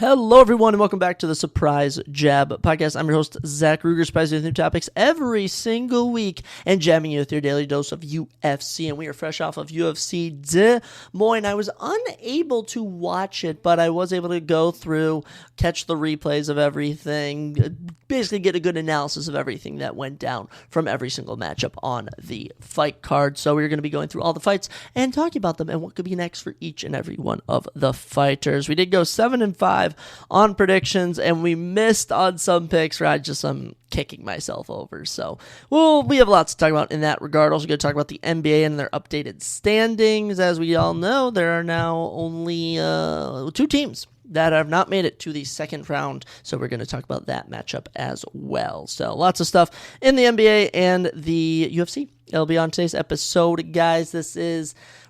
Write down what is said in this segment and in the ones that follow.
Hello, everyone, and welcome back to the Surprise Jab podcast. I'm your host, Zach Ruger, surprising with new topics every single week and jamming you with your daily dose of UFC. And we are fresh off of UFC Des Moines. I was unable to watch it, but I was able to go through, catch the replays of everything, basically get a good analysis of everything that went down from every single matchup on the fight card. So we're going to be going through all the fights and talking about them and what could be next for each and every one of the fighters. We did go 7-5 on predictions, and we missed on some picks where I'm kicking myself over. So, we have lots to talk about in that regard. Also going to talk about the NBA and their updated standings. As we all know, there are now only 2 teams that have not made it to the second round, so we're going to talk about that matchup as well. So lots of stuff in the NBA and the UFC. It'll be on today's episode, guys.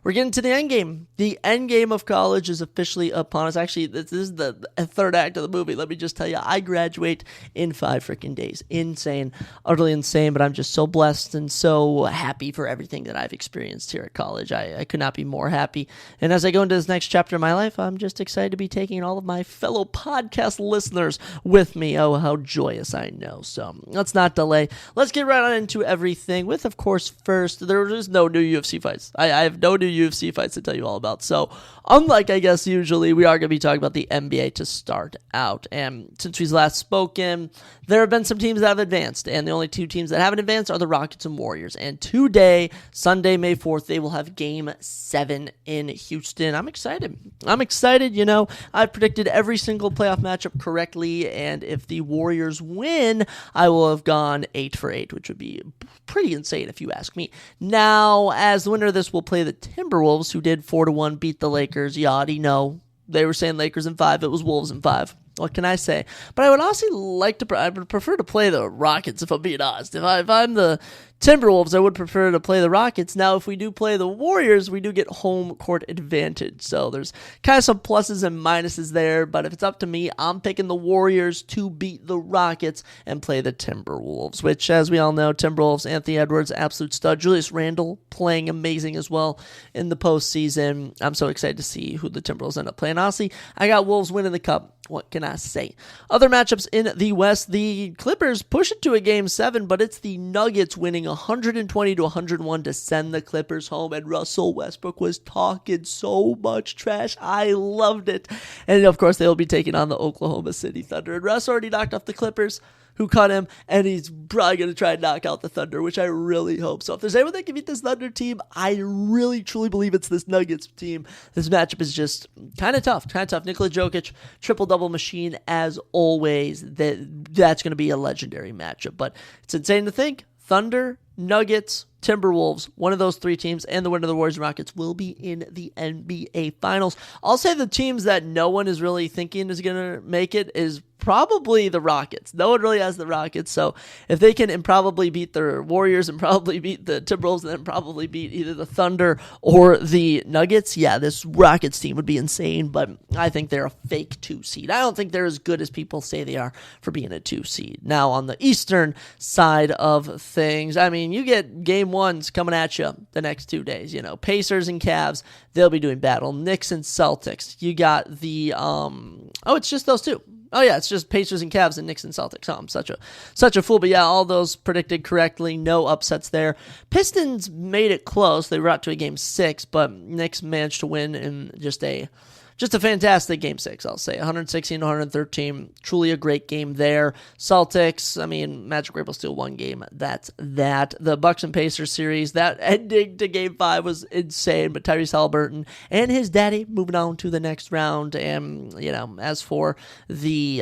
We're getting to the end game. The end game of college is officially upon us. Actually, this is the third act of the movie. Let me just tell you, I graduate in 5 freaking days. Insane, utterly insane, but I'm just so blessed and so happy for everything that I've experienced here at college. I could not be more happy. And as I go into this next chapter of my life, I'm just excited to be taking all of my fellow podcast listeners with me. Oh, how joyous I know. So let's not delay. Let's get right on into everything with, of course, first, there is no new UFC fights. I have no new UFC fights to tell you all about. So, unlike, I guess, usually, we are going to be talking about the NBA to start out. And since we've last spoken, there have been some teams that have advanced. And the only 2 teams that haven't advanced are the Rockets and Warriors. And today, Sunday, May 4th, they will have Game 7 in Houston. I'm excited. I've predicted every single playoff matchup correctly. And if the Warriors win, I will have gone 8 for 8, which would be pretty insane if you ask me. Now, as the winner of this will play the Timberwolves, who did 4-1 beat the Lakers. You already know. They were saying Lakers in 5. It was Wolves in 5. What can I say? But I would honestly I would prefer to play the Rockets, if I'm being honest. If I'm the Timberwolves, I would prefer to play the Rockets. Now, if we do play the Warriors, we do get home court advantage. So there's kind of some pluses and minuses there. But if it's up to me, I'm picking the Warriors to beat the Rockets and play the Timberwolves, which, as we all know, Timberwolves, Anthony Edwards, absolute stud. Julius Randle playing amazing as well in the postseason. I'm so excited to see who the Timberwolves end up playing. Honestly, I got Wolves winning the Cup. What can I say? Other matchups in the West, the Clippers push it to a Game 7, but it's the Nuggets winning 120-101 to send the Clippers home, and Russell Westbrook was talking so much trash. I loved it. And, of course, they'll be taking on the Oklahoma City Thunder, and Russ already knocked off the Clippers, who cut him, and he's probably going to try and knock out the Thunder, which I really hope. So if there's anyone that can beat this Thunder team, I really, truly believe it's this Nuggets team. This matchup is just kind of tough. Nikola Jokic, triple-double machine, as always. That's going to be a legendary matchup. But it's insane to think. Thunder, Nuggets, Timberwolves, one of those 3 teams, and the winner of the Warriors and Rockets will be in the NBA Finals. I'll say the teams that no one is really thinking is going to make it is probably the Rockets. No one really has the Rockets, so if they can probably beat the Warriors and probably beat the Timberwolves and then probably beat either the Thunder or the Nuggets, yeah, this Rockets team would be insane, but I think they're a fake 2 seed. I don't think they're as good as people say they are for being a 2 seed. Now, on the Eastern side of things, I mean, you get Game 1s coming at you the next 2 days. Pacers and Cavs, they'll be doing battle. Knicks and Celtics. You got the, it's just those 2. Oh, yeah, it's just Pacers and Cavs and Knicks and Celtics. Oh, I'm such a fool. But, yeah, all those predicted correctly. No upsets there. Pistons made it close. They were out to a Game 6, but Knicks managed to win in just a fantastic Game 6, I'll say. 116-113. Truly a great game there. Celtics, I mean, Magic were able to steal 1 game. That's that. The Bucks and Pacers series, that ending to Game 5 was insane. But Tyrese Haliburton and his daddy moving on to the next round. And, as for the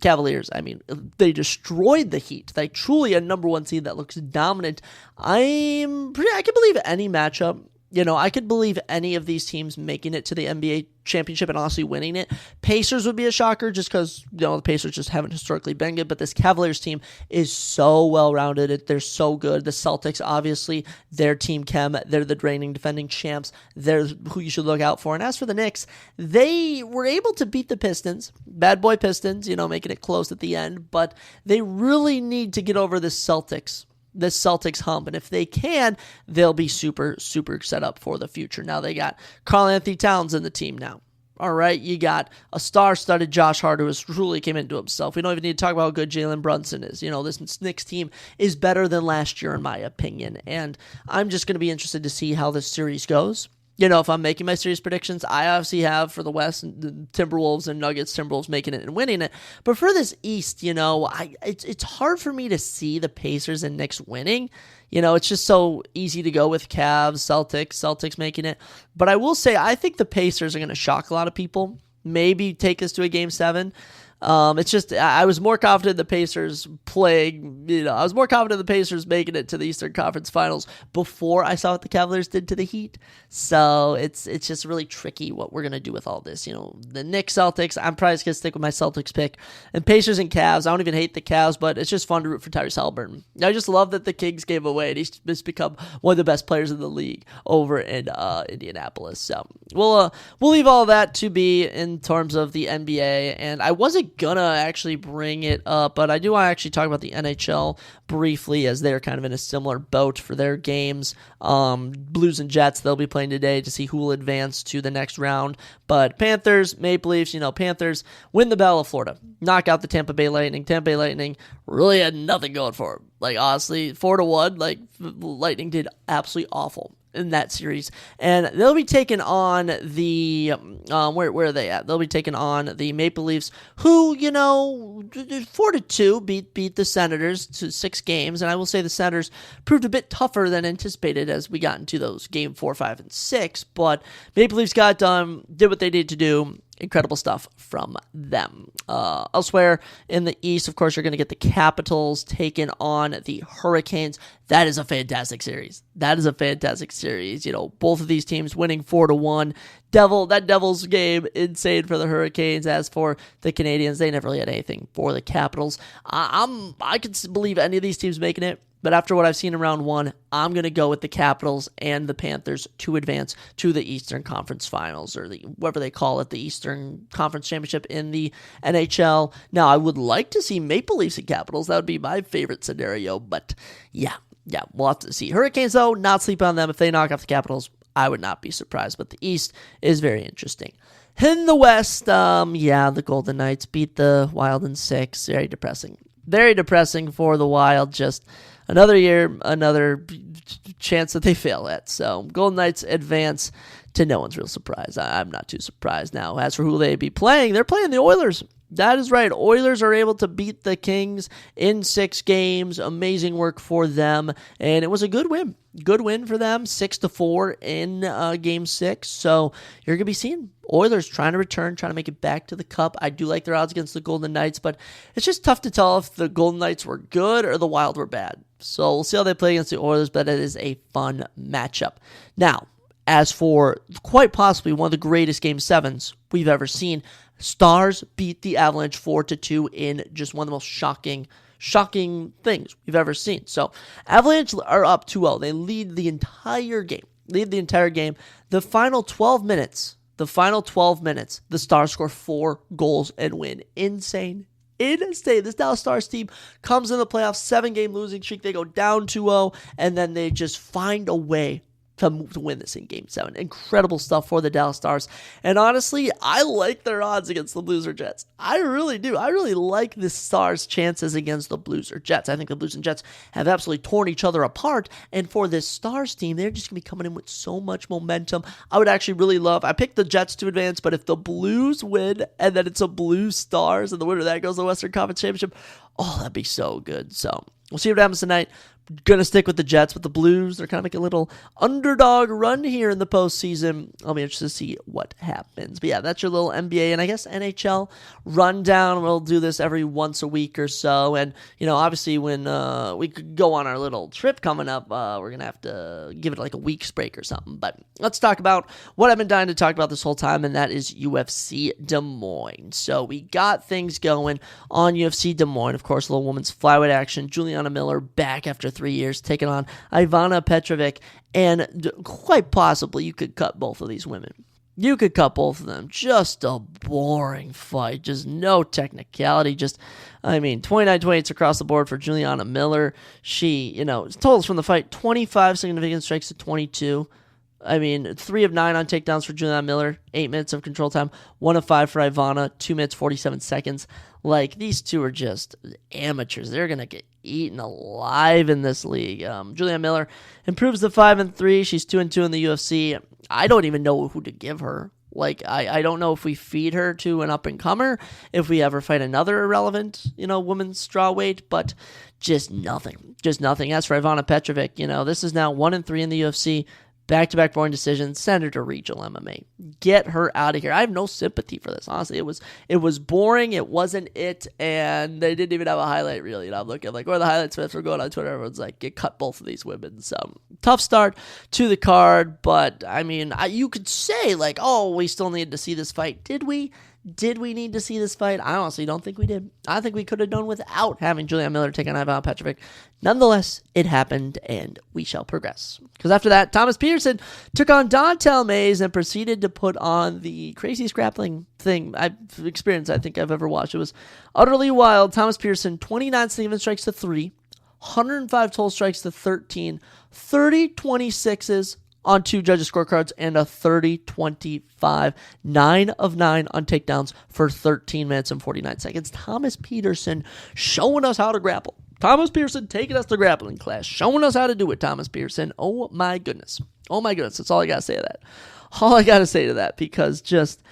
Cavaliers, I mean, they destroyed the Heat. They truly a number 1 seed that looks dominant. I can believe any matchup. I could believe any of these teams making it to the NBA championship and honestly winning it. Pacers would be a shocker just because, the Pacers just haven't historically been good, but this Cavaliers team is so well-rounded. They're so good. The Celtics, obviously, their team chem, they're the reigning defending champs. They're who you should look out for. And as for the Knicks, they were able to beat the Pistons. Bad boy Pistons, making it close at the end, but they really need to get over this Celtics hump, and if they can, they'll be super, super set up for the future. Now they got Karl Anthony Towns in the team now. All right, you got a star-studded Josh Hart who has truly came into himself. We don't even need to talk about how good Jalen Brunson is. This Knicks team is better than last year in my opinion, and I'm just going to be interested to see how this series goes. If I'm making my series predictions, I obviously have for the West the Timberwolves and Nuggets, Timberwolves making it and winning it. But for this East, it's hard for me to see the Pacers and Knicks winning. It's just so easy to go with Cavs, Celtics making it. But I will say, I think the Pacers are going to shock a lot of people. Maybe take us to a Game 7. It's just, I was more confident the Pacers I was more confident the Pacers making it to the Eastern Conference Finals before I saw what the Cavaliers did to the Heat. So it's just really tricky what we're going to do with all this. The Knicks, Celtics, I'm probably just going to stick with my Celtics pick. And Pacers and Cavs, I don't even hate the Cavs, but it's just fun to root for Tyrese Haliburton. I just love that the Kings gave away, and he's just become one of the best players in the league over in Indianapolis. So we'll leave all that to be in terms of the NBA, and I wasn't gonna actually bring it up, but I do want to actually talk about the NHL briefly, as they're kind of in a similar boat for their games. Blues and Jets, they'll be playing today to see who will advance to the next round. But Panthers, Maple Leafs, Panthers win the Battle of Florida, knock out the Tampa Bay Lightning. Tampa Bay Lightning really had nothing going for them. Honestly, 4-1, Lightning did absolutely awful in that series, and they'll be taking on the where are they at? They'll be taking on the Maple Leafs, who 4-2 beat the Senators to 6 games, and I will say the Senators proved a bit tougher than anticipated as we got into those game 4, 5, and 6. But Maple Leafs got done, did what they needed to do. Incredible stuff from them. Elsewhere in the East, of course, you're going to get the Capitals taking on the Hurricanes. That is a fantastic series. Both of these teams winning 4-1. That Devils game, insane for the Hurricanes. As for the Canadians, they never really had anything for the Capitals. I can believe any of these teams making it. But after what I've seen in round 1, I'm going to go with the Capitals and the Panthers to advance to the Eastern Conference Finals, or whatever they call it, the Eastern Conference Championship in the NHL. Now, I would like to see Maple Leafs and Capitals. That would be my favorite scenario. But yeah, we'll have to see. Hurricanes, though, not sleep on them. If they knock off the Capitals, I would not be surprised. But the East is very interesting. In the West, the Golden Knights beat the Wild in 6. Very depressing. Very depressing for the Wild. Just another year, another chance that they fail at. So Golden Knights advance to no one's real surprise. I'm not too surprised now. As for who they be playing, they're playing the Oilers. That is right. Oilers are able to beat the Kings in 6 games. Amazing work for them. And it was a good win. Good win for them. 6-4 in Game 6. So you're going to be seeing Oilers trying to return, trying to make it back to the Cup. I do like their odds against the Golden Knights, but it's just tough to tell if the Golden Knights were good or the Wild were bad. So we'll see how they play against the Oilers, but it is a fun matchup. Now, as for quite possibly one of the greatest Game 7s we've ever seen, Stars beat the Avalanche 4-2 in just one of the most shocking things we've ever seen. So Avalanche are up 2-0. They lead the entire game. The final 12 minutes, the Stars score 4 goals and win. Insane. This Dallas Stars team comes in the playoffs, 7-game losing streak. They go down 2-0, and then they just find a way to win this in Game 7. Incredible stuff for the Dallas Stars. And honestly, I like their odds against the Blues or Jets. I really do. I really like the Stars' chances against the Blues or Jets. I think the Blues and Jets have absolutely torn each other apart. And for this Stars team, they're just going to be coming in with so much momentum. I would actually really I picked the Jets to advance, but if the Blues win and then it's a Blues Stars and the winner of that goes to the Western Conference Championship, that'd be so good. So we'll see what happens tonight. Gonna stick with the Jets, but the Blues, they're kind of making a little underdog run here in the postseason. I'll be interested to see what happens. But yeah, that's your little NBA and I guess NHL rundown. We'll do this every once a week or so. And, obviously when we could go on our little trip coming up, we're gonna have to give it like a week's break or something. But let's talk about what I've been dying to talk about this whole time, and that is UFC Des Moines. So we got things going on UFC Des Moines. Of course, little women's flyweight action. Juliana Miller back after 3 years, taking on Ivana Petrovic, and quite possibly you could cut both of these women. You could cut both of them. Just a boring fight. Just no technicality. 29-28 across the board for Juliana Miller. She, totals from the fight, 25 significant strikes to 22. I mean, 3 of 9 on takedowns for Julianne Miller, 8 minutes of control time, 1 of 5 for Ivana, 2 minutes, 47 seconds. Like, these two are just amateurs. They're going to get eaten alive in this league. Julianne Miller improves to 5-3. She's 2-2 in the UFC. I don't even know who to give her. Like, I don't know if we feed her to an up-and-comer, if we ever fight another irrelevant, women's strawweight, but just nothing. Just nothing. As for Ivana Petrovic, this is now 1-3 in the UFC. Back-to-back boring decisions, send her to regional MMA. Get her out of here. I have no sympathy for this, honestly. It was boring, it wasn't it, and they didn't even have a highlight, really. I'm looking like, where the highlights were going on Twitter, everyone's like, get cut both of these women. So, tough start to the card, but, I mean, you could say, like, oh, we still needed to see this fight. Did we? Did we need to see this fight? I honestly don't think we did. I think we could have done without having Julianne Miller take on Ivana Petrovic. Nonetheless, it happened, and we shall progress. Because after that, Thomas Peterson took on Dontel Mays and proceeded to put on the craziest grappling thing I've experienced, I think I've ever watched. It was utterly wild. Thomas Peterson, 29 single strikes to 3, 105 total strikes to 13, 30 26s on 2 judges' scorecards, and a 30-25, 9 of 9 on takedowns for 13 minutes and 49 seconds. Thomas Peterson showing us how to grapple. Thomas Peterson taking us to grappling class, showing us how to do it, Thomas Peterson. Oh my goodness. Oh my goodness. That's all I got to say to that. All I got to say to that, because just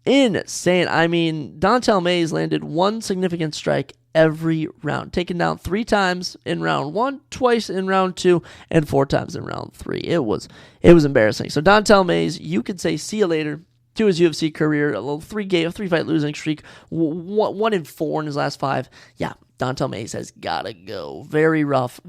insane. I mean, Dontel Mays landed 1 significant strike every round, taken down 3 times in round 1, twice in round 2, and 4 times in round 3. It was embarrassing. So Dontel Mays, you could say see you later to his UFC career. A little 3-fight losing streak, 1-4 in his last 5. Yeah, Dontel Mays has got to go. Very rough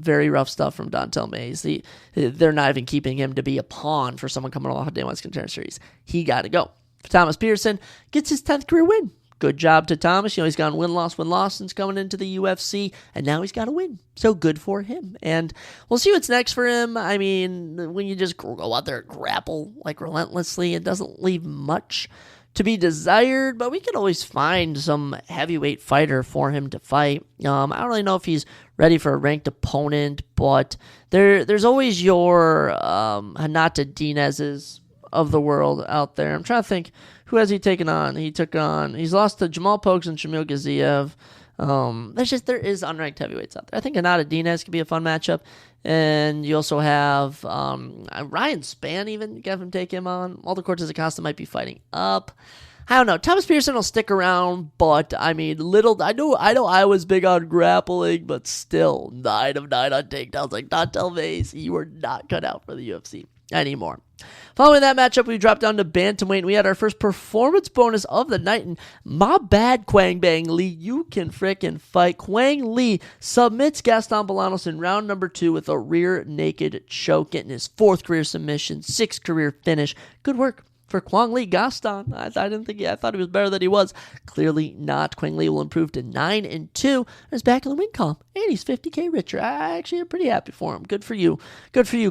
stuff from Dontel Mays. They're not even keeping him to be a pawn for someone coming off a Day 1 Contender Series. He got to go. Thomas Peterson gets his 10th career win. Good job to Thomas. He's gone win-loss since coming into the UFC, and now he's got a win. So good for him. And we'll see what's next for him. I mean, when you just go out there and grapple like relentlessly, it doesn't leave much to be desired, but we can always find some heavyweight fighter for him to fight. I don't really know if he's ready for a ranked opponent, but there's always your Hanata Dinez's of the world out there. I'm trying to think, who has he taken on? He's lost to Jamal Pokes and Shamil Gaziev. There is unranked heavyweights out there. I think Hanata Dinez could be a fun matchup. And you also have Ryan Spann, even, you have him take him on. Walter Cortez Acosta might be fighting up. I don't know. Thomas Peterson will stick around, but I mean, I know I was big on grappling, but still 9 of 9 on takedowns. Like Dontel Mays, you were not cut out for the UFC anymore. Following that matchup, we dropped down to bantamweight. We had our first performance bonus of the night, and my bad, Quang Bang Lee. You can frickin' fight. Quang Lee submits Gaston Bolanos in round number 2 with a rear naked choke, getting his 4th career submission, 6th career finish. Good work for Quang Lee. Gaston, I thought he was better than he was. Clearly not. Quang Lee will improve to 9-2 and is back in the win column, and he's $50K richer. I actually am pretty happy for him. Good for you,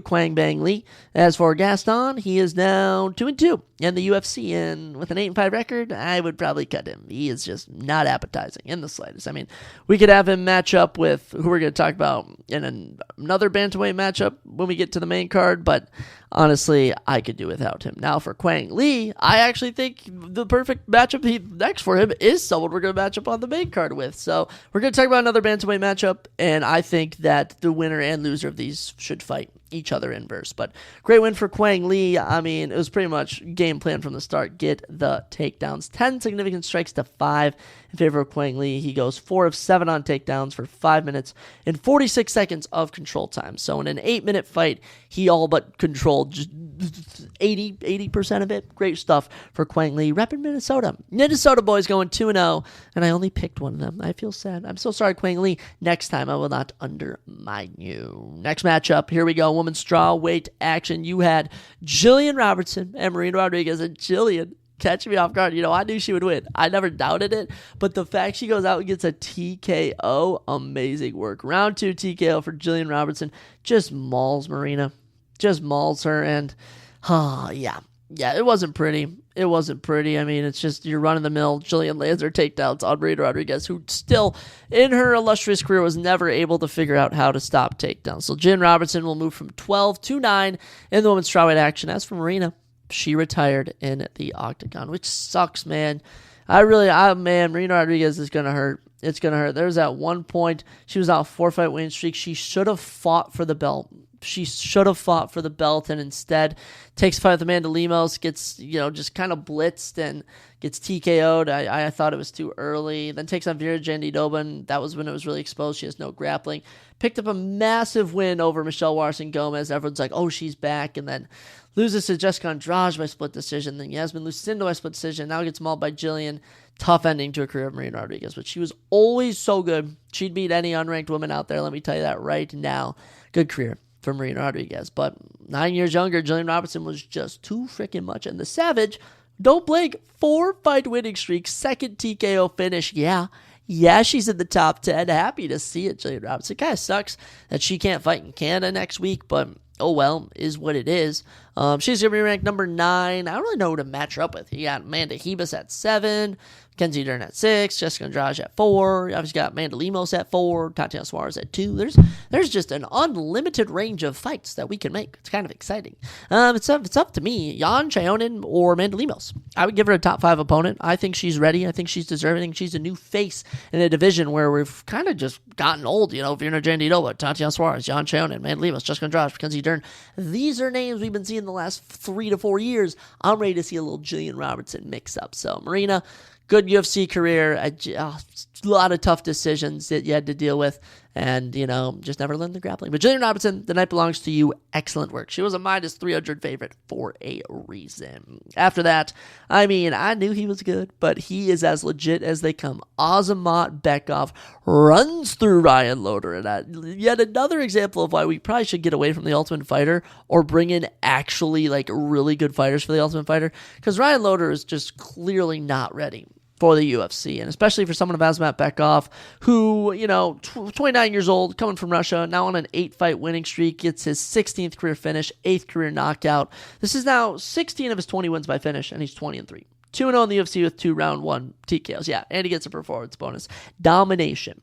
Quang Bang Lee. As for Gaston, he is now 2-2 in the UFC, and with an 8-5 record, I would probably cut him. He is just not appetizing in the slightest. I mean, we could have him match up with who we're going to talk about in another bantamweight matchup when we get to the main card, but honestly, I could do without him. Now for Quang Lee, I actually think the perfect matchup next for him is someone we're going to match up on the main card with. So we're going to talk about another bantamweight matchup, and I think that the winner and loser of these should fight each other inverse. But great win for Quang Lee. I mean, it was pretty much game plan from the start. Get the takedowns. 10 significant strikes to 5 in favor of Quang Lee. He goes 4 of 7 on takedowns for 5 minutes and 46 seconds of control time. So in an 8-minute fight, he all but controlled just 80% of it. Great stuff for Quang Lee. Repping Minnesota. Minnesota boys going 2-0, and I only picked one of them. I feel sad. I'm so sorry, Quang Lee. Next time, I will not undermine you. Next matchup, here we go. Women's strawweight action. You had Jillian Robertson and Marina Rodriguez, and Jillian catching me off guard. I knew she would win. I never doubted it, but the fact she goes out and gets a TKO, amazing work. Round 2 TKO for Jillian Robertson. Just mauls Marina. Just mauls her, and yeah, it wasn't pretty. It wasn't pretty. I mean, it's just your run-of-the-mill Jillian Lands takedowns on Marina Rodriguez, who still, in her illustrious career, was never able to figure out how to stop takedowns. So Jen Robertson will move from 12 to 9 in the women's strawweight action. As for Marina, she retired in the octagon, which sucks, man. Marina Rodriguez is going to hurt. It's going to hurt. There was at one point, she was out a 4-fight winning streak. She should have fought for the belt. And instead takes a fight with Amanda Lemos, gets, just kind of blitzed and gets TKO'd. I thought it was too early. Then takes on Vera Jandiroba, and that was when it was really exposed. She has no grappling. Picked up a massive win over Michelle Warson Gomez. Everyone's like, oh, she's back. And then loses to Jessica Andrade by split decision. Then Yasmin Lucindo by split decision. Now gets mauled by Jillian. Tough ending to a career of Marina Rodriguez, but she was always so good. She'd beat any unranked woman out there. Let me tell you that right now. Good career for Marina Rodriguez, but 9 years younger, Jillian Robertson was just too freaking much. And the Savage, don't blink, 4-fight winning streak, second TKO finish. Yeah, she's in the top 10. Happy to see it, Jillian Robertson. Kind of sucks that she can't fight in Canada next week, but oh well, is what it is. She's going to be ranked number 9. I don't really know who to match her up with. You got Amanda Hebus at 7, Kenzie Dern at 6, Jessica Andrade at 4. You obviously got Amanda Lemos at 4, Tatiana Suarez at 2. There's just an unlimited range of fights that we can make. It's kind of exciting. It's up to me, Jan Chayonin or Amanda Lemos. I would give her a top 5 opponent. I think she's ready. I think she's deserving. I think she's a new face in a division where we've kind of just gotten old. Vera Jandiroba, Tatiana Suarez, Jan Chayonin, Amanda Lemos, Jessica Andrade, Kenzie Dern. These are names we've been seeing the last 3 to 4 years. I'm ready to see a little Jillian Robertson mix up. So Marina, good UFC career, a lot of tough decisions that you had to deal with, and, just never learned the grappling. But Jillian Robertson, the night belongs to you. Excellent work. She was a minus 300 favorite for a reason. After that, I knew he was good, but he is as legit as they come. Azamat Bekov runs through Ryan Loder, and yet another example of why we probably should get away from the Ultimate Fighter or bring in actually, really good fighters for the Ultimate Fighter, because Ryan Loder is just clearly not ready for the UFC, and especially for someone of Azamat Bekov, who, 29 years old, coming from Russia, now on an 8-fight winning streak, gets his 16th career finish, 8th career knockout. This is now 16 of his 20 wins by finish, and he's 20-3. 2-0 in the UFC with 2 round 1 TKOs. Yeah, and he gets a performance bonus. Domination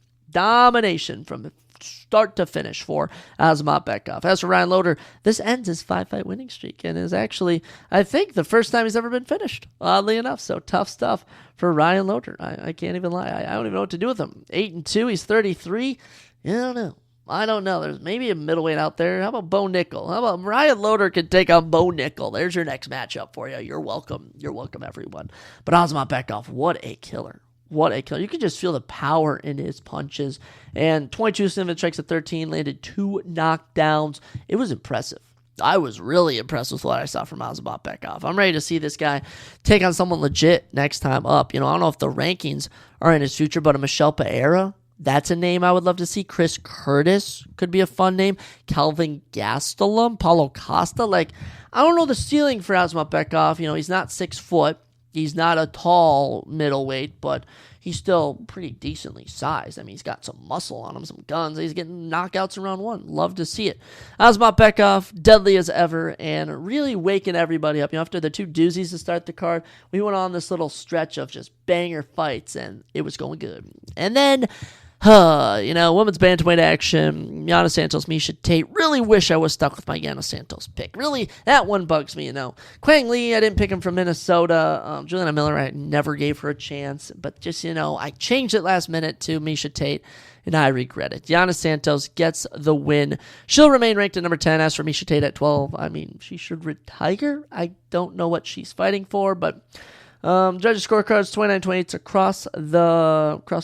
from start to finish for Azamat Bekov. As for Ryan Loder, this ends his 5-fight winning streak and is actually, I think, the first time he's ever been finished, oddly enough. So tough stuff for Ryan Loder. I can't even lie. I don't even know what to do with him. 8-2, he's 33. I don't know. There's maybe a middleweight out there. How about Bo Nickel? How about Ryan Loder could take on Bo Nickel? There's your next matchup for you. You're welcome. You're welcome, everyone. But Azamat Bekov, what a killer. What a killer. You could just feel the power in his punches. And 22 significant strikes at 13, landed 2 knockdowns. It was impressive. I was really impressed with what I saw from Azamat Bekov. I'm ready to see this guy take on someone legit next time up. I don't know if the rankings are in his future, but a Michelle Pereira, that's a name I would love to see. Chris Curtis could be a fun name. Calvin Gastelum, Paulo Costa. I don't know the ceiling for Azamat Bekov. He's not 6 foot. He's not a tall middleweight, but he's still pretty decently sized. He's got some muscle on him, some guns. He's getting knockouts in round 1. Love to see it. Azamat Bekov, deadly as ever, and really waking everybody up. After the 2 doozies to start the card, we went on this little stretch of just banger fights, and it was going good. And then, women's bantamweight action, Yana Santos, Miesha Tate. Really wish I was stuck with my Yana Santos pick. Really, that one bugs me, Quang Lee, I didn't pick him from Minnesota. Juliana Miller, I never gave her a chance. But just, I changed it last minute to Miesha Tate, and I regret it. Yana Santos gets the win. She'll remain ranked at number 10. As for Miesha Tate at 12, she should retire. I don't know what she's fighting for, but judges' scorecards 29-28 across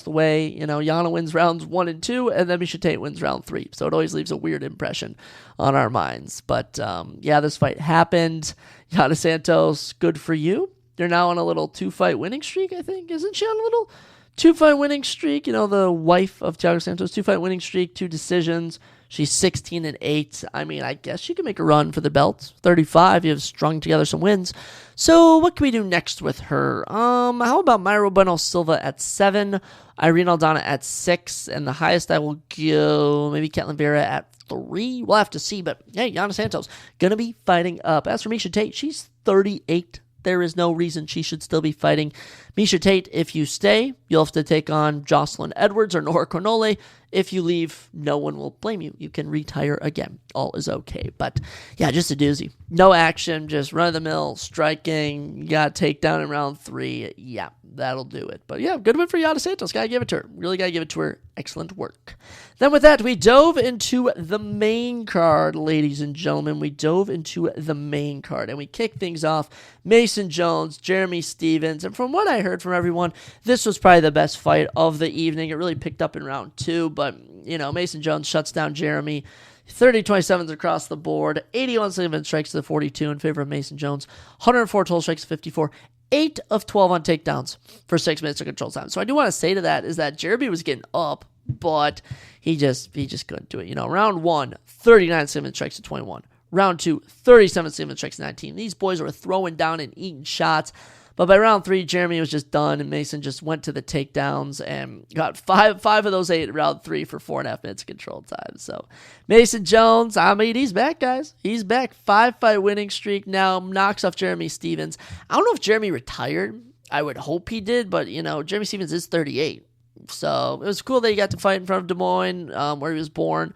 the way. Yana wins rounds 1 and 2, and then Miesha Tate wins round 3. So it always leaves a weird impression on our minds. But this fight happened. Yana Santos, good for you. They're now on a little 2-fight winning streak, I think. Isn't she on a little 2-fight winning streak? The wife of Thiago Santos, 2-fight winning streak, 2 decisions. She's 16-8. I guess she can make a run for the belt. 35. You have strung together some wins. So what can we do next with her? How about Mayra Bueno Silva at 7, Irene Aldana at 6, and the highest I will go, maybe Ketlin Vera at 3. We'll have to see, but hey, Yana Santos gonna be fighting up. As for Miesha Tate, she's 38. there is no reason she should still be fighting Miesha Tate. If you stay, you'll have to take on Jocelyn Edwards or Nora Cornole. If you leave, no one will blame you. You can retire again. All is okay. But yeah, just a doozy. No action, just run-of-the-mill, striking. You got takedown in round 3. Yeah, that'll do it. But yeah, good win for Yana Santos. Gotta give it to her. Really gotta give it to her. Excellent work. Then with that, we dove into the main card, ladies and gentlemen. We dove into the main card, and we kicked things off. Mason Jones, Jeremy Stephens, and from what I heard from everyone, this was probably the best fight of the evening. It really picked up in round 2, but, Mason Jones shuts down Jeremy. 30-27s across the board, 81 single strikes to the 42 in favor of Mason Jones, 104 total strikes to 54, 8 of 12 on takedowns for 6 minutes of control time. So I do want to say to that is that Jeremy was getting up, but he just couldn't do it. Round 1, 39 single strikes to 21. Round 2, 37 single strikes to 19. These boys were throwing down and eating shots. But by round 3, Jeremy was just done, and Mason just went to the takedowns and got five of those 8 in round 3 for 4.5 minutes of control time. So Mason Jones, he's back, guys. He's back. 5-fight winning streak now, knocks off Jeremy Stephens. I don't know if Jeremy retired. I would hope he did, but, Jeremy Stephens is 38. So it was cool that he got to fight in front of Des Moines, where he was born.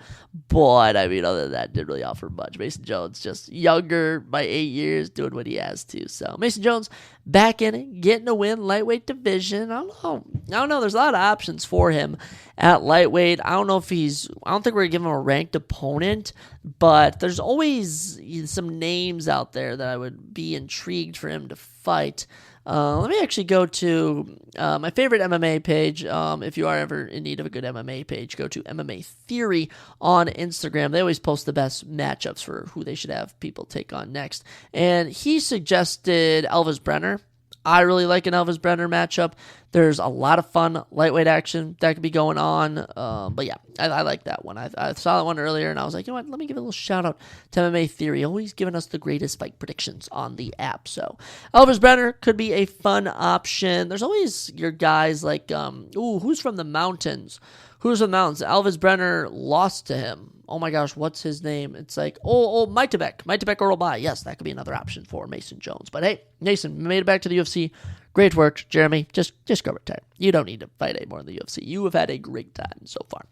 But, other than that, didn't really offer much. Mason Jones, just younger by 8 years, doing what he has to. So Mason Jones, back in it, getting a win, lightweight division. I don't know. There's a lot of options for him at lightweight. I don't think we're going to give him a ranked opponent, but there's always some names out there that I would be intrigued for him to fight. Let me actually go to my favorite MMA page. If you are ever in need of a good MMA page, go to MMA Theory on Instagram. They always post the best matchups for who they should have people take on next. And he suggested Elvis Brenner. I really like an Elvis Brenner matchup. There's a lot of fun lightweight action that could be going on. But yeah, I like that one. I saw that one earlier, and I was like, let me give a little shout out to MMA Theory. Always giving us the greatest fight predictions on the app. So Elvis Brenner could be a fun option. There's always your guys like, who's from the mountains? Who's from the mountains? Elvis Brenner lost to him. Oh my gosh, what's his name? It's like, Maitabek Orobai. Yes, that could be another option for Mason Jones. But hey, Mason, made it back to the UFC. Great work, Jeremy. Just go retire. You don't need to fight anymore in the UFC. You have had a great time so far.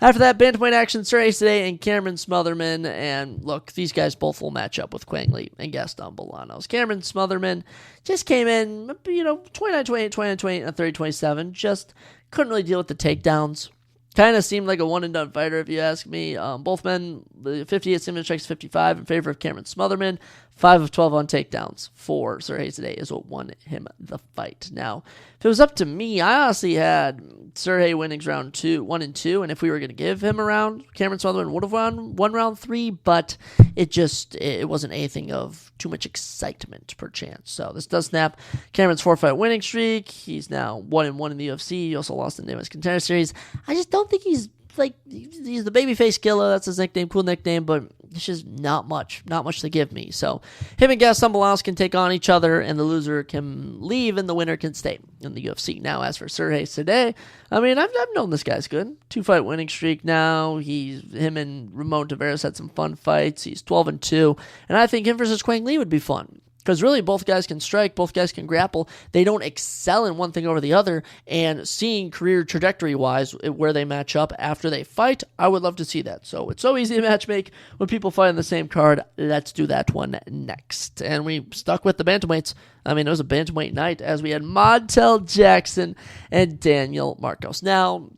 After that, bantamweight action, Sir Ace today and Cameron Smotherman. And look, these guys both will match up with Quang Lee and Gaston Bolanos. Cameron Smotherman just came in, 29-28, 29-28, and 30-27. Just couldn't really deal with the takedowns. Kind of seemed like a one-and-done fighter, if you ask me. Both men, the 58 single strikes, 55 in favor of Cameron Smotherman. 5 of 12 on takedowns for Sir Hayes today is what won him the fight. Now, if it was up to me, I honestly had Sir Hayes winnings round 1 and 2, and if we were going to give him a round, Cameron Smotherman would have won round 3, but it wasn't anything of too much excitement per chance. So this does snap Cameron's 4-fight winning streak. He's now 1-1 in the UFC. He also lost the Nameless Contender Series. I just don't think he's the babyface killer. That's his nickname, cool nickname, but it's just not much to give me. So him and Gaston Bolanos can take on each other, and the loser can leave, and the winner can stay in the UFC. Now, as for Sir Hayes today, I've known this guy's good. 2-fight winning streak now. Him and Ramon Tavares had some fun fights. He's 12-2, and I think him versus Quang Lee would be fun. Because really, both guys can strike, both guys can grapple. They don't excel in one thing over the other. And seeing career trajectory-wise where they match up after they fight, I would love to see that. So it's so easy to matchmake when people fight on the same card. Let's do that one next. And we stuck with the bantamweights. It was a bantamweight night as we had Montel Jackson and Daniel Marcos. Now,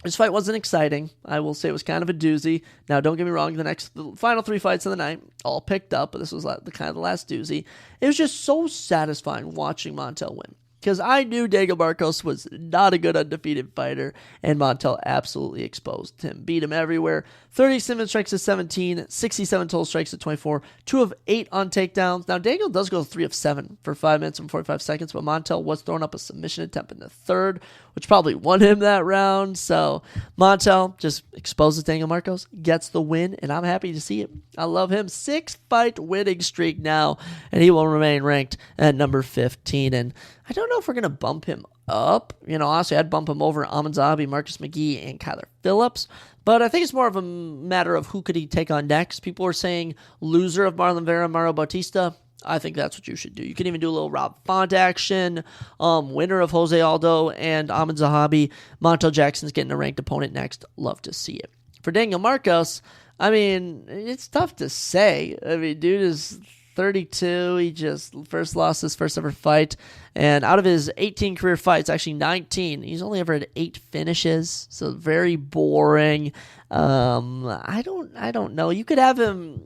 this fight wasn't exciting. I will say it was kind of a doozy. Now, don't get me wrong, the final 3 fights of the night, all picked up, but this was the last doozy. It was just so satisfying watching Montel win. Because I knew Daniel Marcos was not a good undefeated fighter, and Montel absolutely exposed him. Beat him everywhere. 37 strikes to 17, 67 total strikes to 24, 2 of 8 on takedowns. Now, Daniel does go 3 of 7 for 5 minutes and 45 seconds, but Montel was throwing up a submission attempt in the third, which probably won him that round. So Montel just exposes Daniel Marcos, gets the win, and I'm happy to see it. I love him. 6-fight winning streak now, and he will remain ranked at number 15. And I don't know if we're going to bump him up. Honestly, I'd bump him over Amin Zahabi, Marcus McGee, and Kyler Phillips. But I think it's more of a matter of who could he take on next. People are saying loser of Marlon Vera, Mario Bautista. I think that's what you should do. You can even do a little Rob Font action. Winner of Jose Aldo and Ahmed Zahabi. Montel Jackson's getting a ranked opponent next. Love to see it. For Daniel Marcos, I mean, it's tough to say. I mean, dude is 32. He just first lost his first ever fight. And out of his 18 career fights, actually 19, he's only ever had 8 finishes. So very boring. I don't know. You could have him.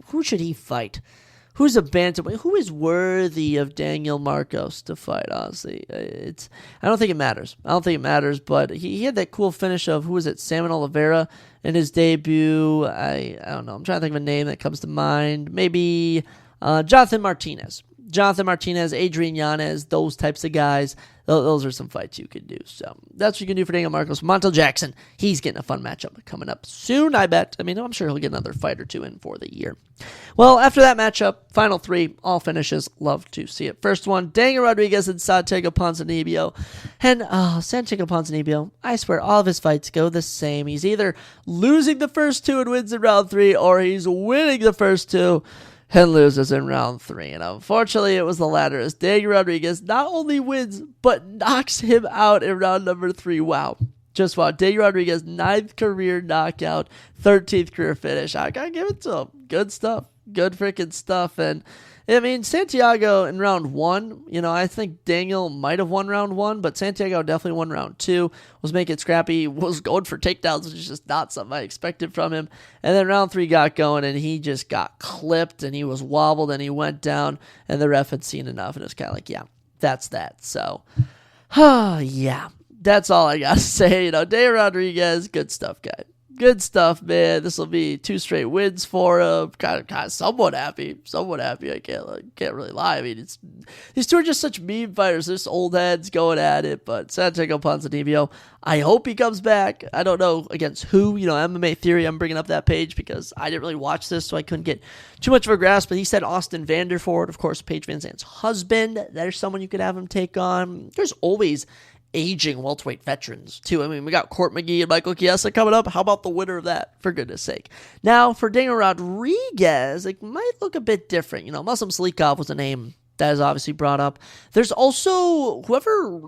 Who should he fight? Who's a bantamweight? Who is worthy of Daniel Marcos to fight? Honestly, I don't think it matters. But he had that cool finish of, who was it? Salmon Oliveira in his debut. I don't know. I'm trying to think of a name that comes to mind. Maybe Jonathan Martinez, Adrian Yanez, those types of guys. Those are some fights you could do. So that's what you can do for Daniel Marcos. Montel Jackson, he's getting a fun matchup coming up soon, I bet. I mean, I'm sure he'll get another fight or two in for the year. Well, after that matchup, final 3, all finishes. Love to see it. First one, Daniel Rodriguez and Santiago Ponzinibbio. And Santiago Ponzinibbio, I swear all of his fights go the same. He's either losing the first 2 and wins in round 3, or he's winning the first 2 and loses in round 3. And unfortunately, it was the latter, as Daniel Rodriguez not only wins, but knocks him out in round number 3. Wow. Just wow. Daniel Rodriguez, 9th career knockout, 13th career finish. I gotta give it to him. Good stuff. Good freaking stuff. And I mean, Santiago in round 1, I think Daniel might have won round 1, but Santiago definitely won round 2, was making scrappy, was going for takedowns, which is just not something I expected from him. And then round 3 got going, and he just got clipped, and he was wobbled, and he went down, and the ref had seen enough, and it was kind of like, yeah, that's that. So, yeah, that's all I got to say. Daniel Rodriguez, good stuff, guy. Good stuff, man. This will be 2 straight wins for him. Kind of somewhat happy. I can't really lie. I mean, these 2 are just such meme fighters. They're just old heads going at it. But Santiago Ponzinibbio, I hope he comes back. I don't know against who. MMA Theory, I'm bringing up that page because I didn't really watch this, so I couldn't get too much of a grasp. But he said Austin Vanderford, of course, Paige Van Zandt's husband. There's someone you could have him take on. There's always aging welterweight veterans too. I mean, we got Court McGee and Michael Chiesa coming up. How about the winner of that, for goodness sake? Now, for Daniel Rodriguez, it might look a bit different. Muslim Slikov was a name that is obviously brought up. There's also whoever,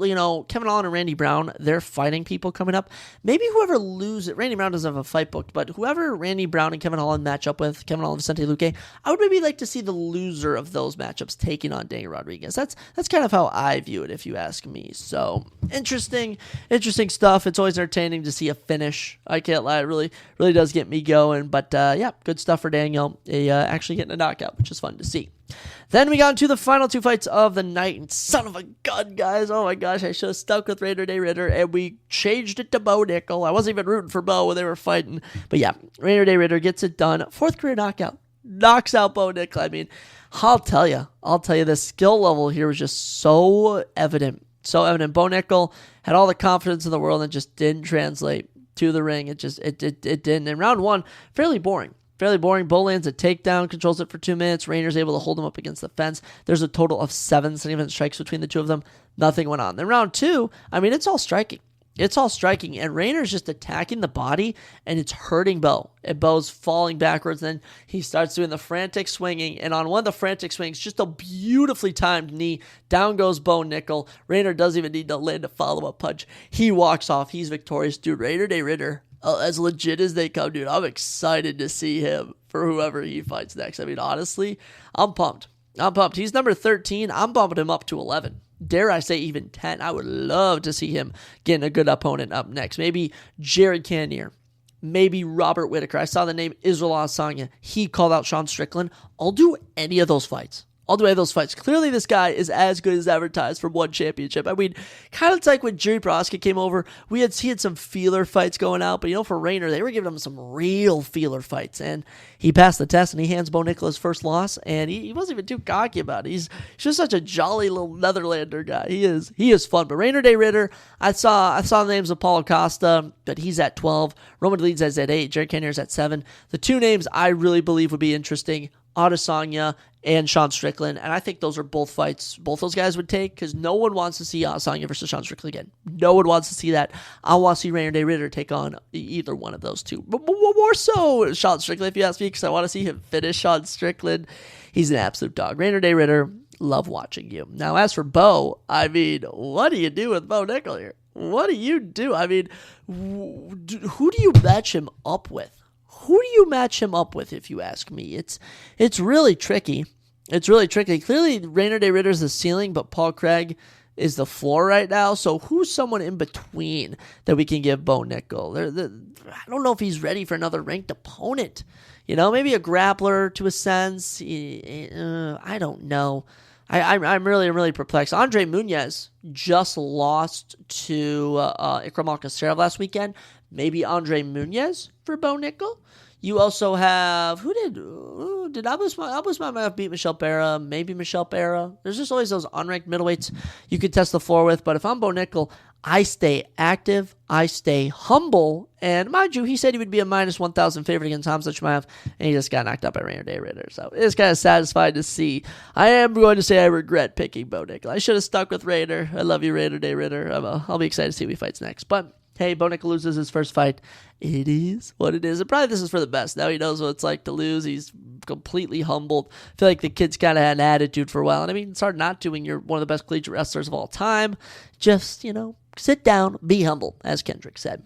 Kevin Holland and Randy Brown, they're fighting people coming up. Maybe whoever loses, Randy Brown doesn't have a fight booked, but whoever Randy Brown and Kevin Holland match up with, Kevin Holland and Vicente Luque, I would maybe like to see the loser of those matchups taking on Daniel Rodriguez. That's kind of how I view it, if you ask me. So, interesting stuff. It's always entertaining to see a finish. I can't lie. It really does get me going. But, yeah, good stuff for Daniel. Actually getting a knockout, which is fun to see. Then we got into the final 2 fights of the night, and son of a gun, guys, oh my gosh, I should have stuck with Rainer De Ridder, and we changed it to Bo Nickel. I wasn't even rooting for Bo when they were fighting, but yeah, Rainer De Ridder gets it done, 4th career knockout, knocks out Bo Nickel. I mean, I'll tell you, the skill level here was just so evident. Bo Nickel had all the confidence in the world and just didn't translate to the ring. It didn't. In round 1, fairly boring. Bo lands a takedown, controls it for 2 minutes. Rainer's able to hold him up against the fence. There's a total of 7 significant strikes between the 2 of them. Nothing went on. Then round 2, I mean, it's all striking. And Rainer's just attacking the body, and it's hurting Bo. And Bo's falling backwards, and then he starts doing the frantic swinging, and on one of the frantic swings, just a beautifully timed knee, down goes Bo Nickel. Rainer doesn't even need to land a follow-up punch. He walks off. He's victorious. Dude, Rainer De Ridder, as legit as they come, dude. I'm excited to see him for whoever he fights next. I mean, honestly, I'm pumped. He's number 13. I'm bumping him up to 11. Dare I say even 10. I would love to see him getting a good opponent up next. Maybe Jared Cannonier. Maybe Robert Whittaker. I saw the name Israel Adesanya. He called out Sean Strickland. I'll do any of those fights. Clearly, this guy is as good as advertised for one championship. I mean, kind of like when Jerry Proska came over, he had some feeler fights going out, but for Rainer, they were giving him some real feeler fights, and he passed the test, and he hands Bo Nickel his first loss, and he wasn't even too cocky about it. He's just such a jolly little Netherlander guy. He is fun. But Rainer De Ridder, I saw the names of Paulo Costa, but he's at 12. Roman Leeds is at 8. Jared Cannonier's at 7. The 2 names I really believe would be interesting, Adesanya and Sean Strickland. And I think those are both fights both those guys would take, because no one wants to see Adesanya versus Sean Strickland again. No one wants to see that. I want to see Rainer De Ritter take on either one of those two. But more so Sean Strickland, if you ask me, because I want to see him finish Sean Strickland. He's an absolute dog. Rainer De Ritter, love watching you. Now, as for Bo, I mean, what do you do with Bo Nickel here? What do you do? I mean, who do you match him up with? Who do you match him up with, if you ask me? It's really tricky. It's really tricky. Clearly, Rainer De Ritter's the ceiling, but Paul Craig is the floor right now. So who's someone in between that we can give Bo Nickel? I don't know if he's ready for another ranked opponent. You know, maybe a grappler to a sense. I don't know. I'm really perplexed. Andre Muniz just lost to Ikram Alcaceres last weekend. Maybe Andre Muniz for Bo Nickel. You also have, who did Abu Usman beat Michel Pereira? Maybe Michel Pereira. There's just always those unranked middleweights you could test the floor with. But if I'm Bo Nickel, I stay active, I stay humble, and mind you, he said he would be a minus 1,000 favorite against Hamza Chimaev, and he just got knocked out by Rainer De Ritter. So it's kind of satisfying to see. I am going to say I regret picking Bo Nickel. I should have stuck with Rainer. I love you, Rainer De Ritter. I'll be excited to see who he fights next. But hey, Bo Nickel loses his first fight. It is what it is. And probably this is for the best. Now he knows what it's like to lose. He's completely humbled. I feel like the kid's kind of had an attitude for a while. And I mean, it's hard not to when you're one of the best collegiate wrestlers of all time. Just, sit down, be humble, as Kendrick said.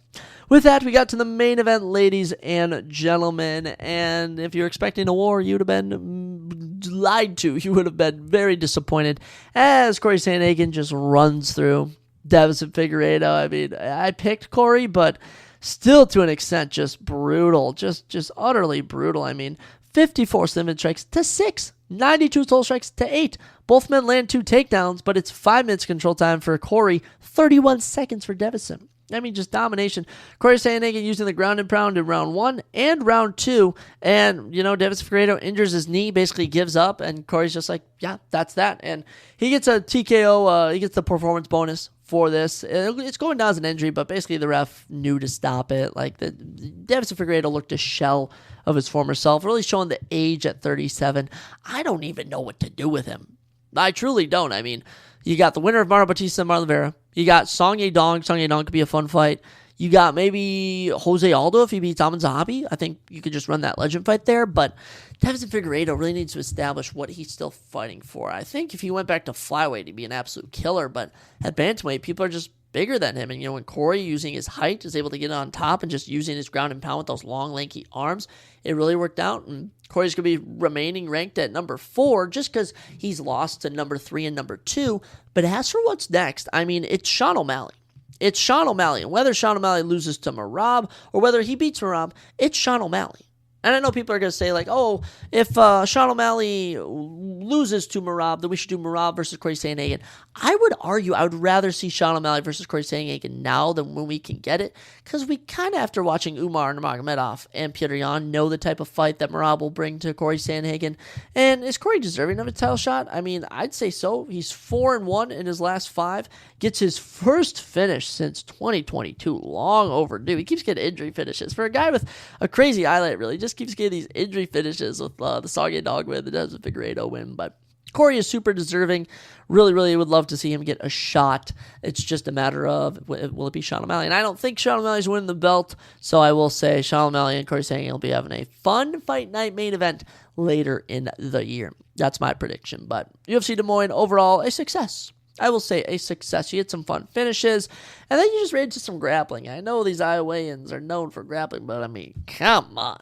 With that, we got to the main event, ladies and gentlemen. And if you're expecting a war, you'd have been lied to. You would have been very disappointed as Corey Sandhagen just runs through Davison Figueiredo. I mean, I picked Corey, but still to an extent just brutal, just utterly brutal. I mean, 54 submission strikes to 6, 92 total strikes to 8. Both men land 2 takedowns, but it's 5 minutes control time for Corey, 31 seconds for Davison. I mean, just domination. Corey Sandhagen using the ground and pound in round 1 and round 2. And, Davison Figueiredo injures his knee, basically gives up, and Corey's just like, yeah, that's that. And he gets a TKO, he gets the performance bonus for this. It's going down as an injury, but basically the ref knew to stop it. Like, Davison Figueiredo looked a shell of his former self, really showing the age at 37. I don't even know what to do with him. I truly don't. I mean, you got the winner of Mauro Bautista and Marlon Vera. You got Song Yadong. Song Yadong could be a fun fight. You got maybe Jose Aldo if he beats Amin Zahabi. I think you could just run that legend fight there. But Davison Figueiredo really needs to establish what he's still fighting for. I think if he went back to flyweight, he'd be an absolute killer. But at bantamweight, people are just bigger than him. And, when Corey, using his height, is able to get on top and just using his ground and pound with those long, lanky arms, it really worked out. And Corey's going to be remaining ranked at number 4 just because he's lost to number 3 and number 2. But as for what's next, I mean, it's Sean O'Malley. It's Sean O'Malley. And whether Sean O'Malley loses to Merab or whether he beats Merab, it's Sean O'Malley. And I know people are going to say, like, oh, if Sean O'Malley loses to Merab, then we should do Merab versus Corey Sandhagen. I would argue I would rather see Sean O'Malley versus Corey Sandhagen now than when we can get it, because we kind of, after watching Umar Nurmagomedov and Petr Yan, know the type of fight that Merab will bring to Corey Sandhagen. And is Corey deserving of a title shot? I mean, I'd say so. He's 4-1 in his last 5. Gets his first finish since 2022. Long overdue. He keeps getting injury finishes. For a guy with a crazy highlight, really, just keeps getting these injury finishes with the Song Yadong win, the Davison Figueiredo win. But Corey is super deserving. Really would love to see him get a shot. It's just a matter of, will it be Sean O'Malley? And I don't think Sean O'Malley's winning the belt, so I will say Sean O'Malley and Corey Sandhagen will be having a fun fight night main event later in the year. That's my prediction. But UFC Des Moines, overall, a success. I will say a success. You had some fun finishes, and then you just ran into some grappling. I know these Iowans are known for grappling, but I mean, come on,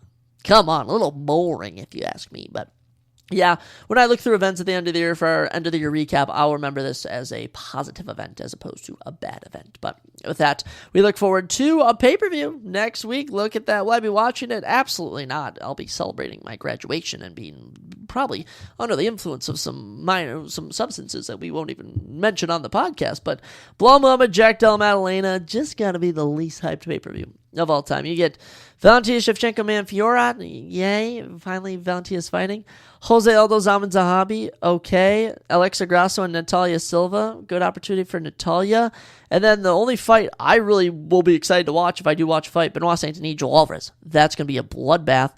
a little boring if you ask me. But yeah, when I look through events at the end of the year for our end of the year recap, I'll remember this as a positive event as opposed to a bad event. But with that, we look forward to a pay-per-view next week. Look at that. Will I be watching it? Absolutely not. I'll be celebrating my graduation and being probably under the influence of some substances that we won't even mention on the podcast. But Bilal Muhammad, Jack Della Maddalena, just got to be the least hyped pay-per-view of all time. You get Valentina Shevchenko, Manfiora. Yay. Finally, Valentina's fighting. Jose Aldo, Zaman Zahabi. Okay. Alexa Grasso and Natalia Silva. Good opportunity for Natalia. And then the only fight I really will be excited to watch, if I do watch a fight, Benoit Saint-Denis, Joel Alvarez. That's going to be a bloodbath.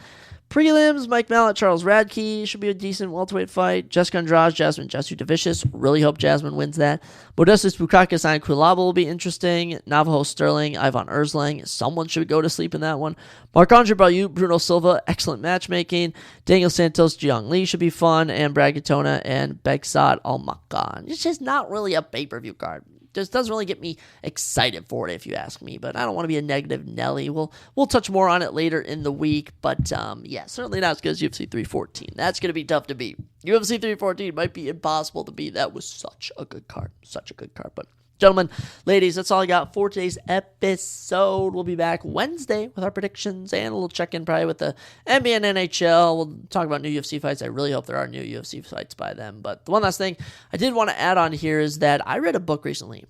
Prelims, Mike Malott, Charles Radke should be a decent welterweight fight. Jessica Andrade, Jasmine Jasudavicius. Really hope Jasmine wins that. Modestus Bukakas and Kulaba will be interesting. Navajo Sterling, Ivan Erslang. Someone should go to sleep in that one. Marc-Andre Barriou, Bruno Silva. Excellent matchmaking. Daniel Santos, Jiang Lee should be fun. And Bragatona and Begsad Almakan. It's just not really a pay-per-view card. Just doesn't really get me excited for it, if you ask me. But I don't want to be a negative Nelly. We'll touch more on it later in the week. But yeah, certainly not as good as UFC 314. That's going to be tough to beat. UFC 314 might be impossible to beat. That was such a good card. Such a good card. But gentlemen, ladies, that's all I got for today's episode. We'll be back Wednesday with our predictions and a little check-in probably with the NBA and NHL. We'll talk about new UFC fights. I really hope there are new UFC fights by then. But the one last thing I did want to add on here is that I read a book recently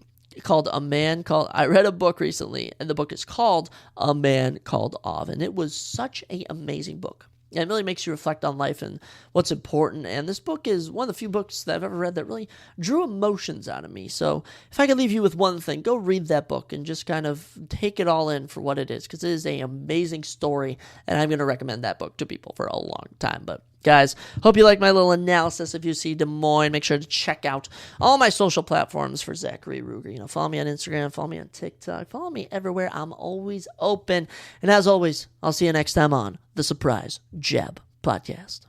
I read a book recently, and the book is called A Man Called Ov, and it was such an amazing book. And it really makes you reflect on life and what's important. And this book is one of the few books that I've ever read that really drew emotions out of me. So if I could leave you with one thing, go read that book and just kind of take it all in for what it is, because it is an amazing story, and I'm going to recommend that book to people for a long time. But guys, hope you like my little analysis of UFC Des Moines. Make sure to check out all my social platforms for Zachary Ruger. Follow me on Instagram, follow me on TikTok, follow me everywhere. I'm always open. And as always, I'll see you next time on the Surprise Jab Podcast.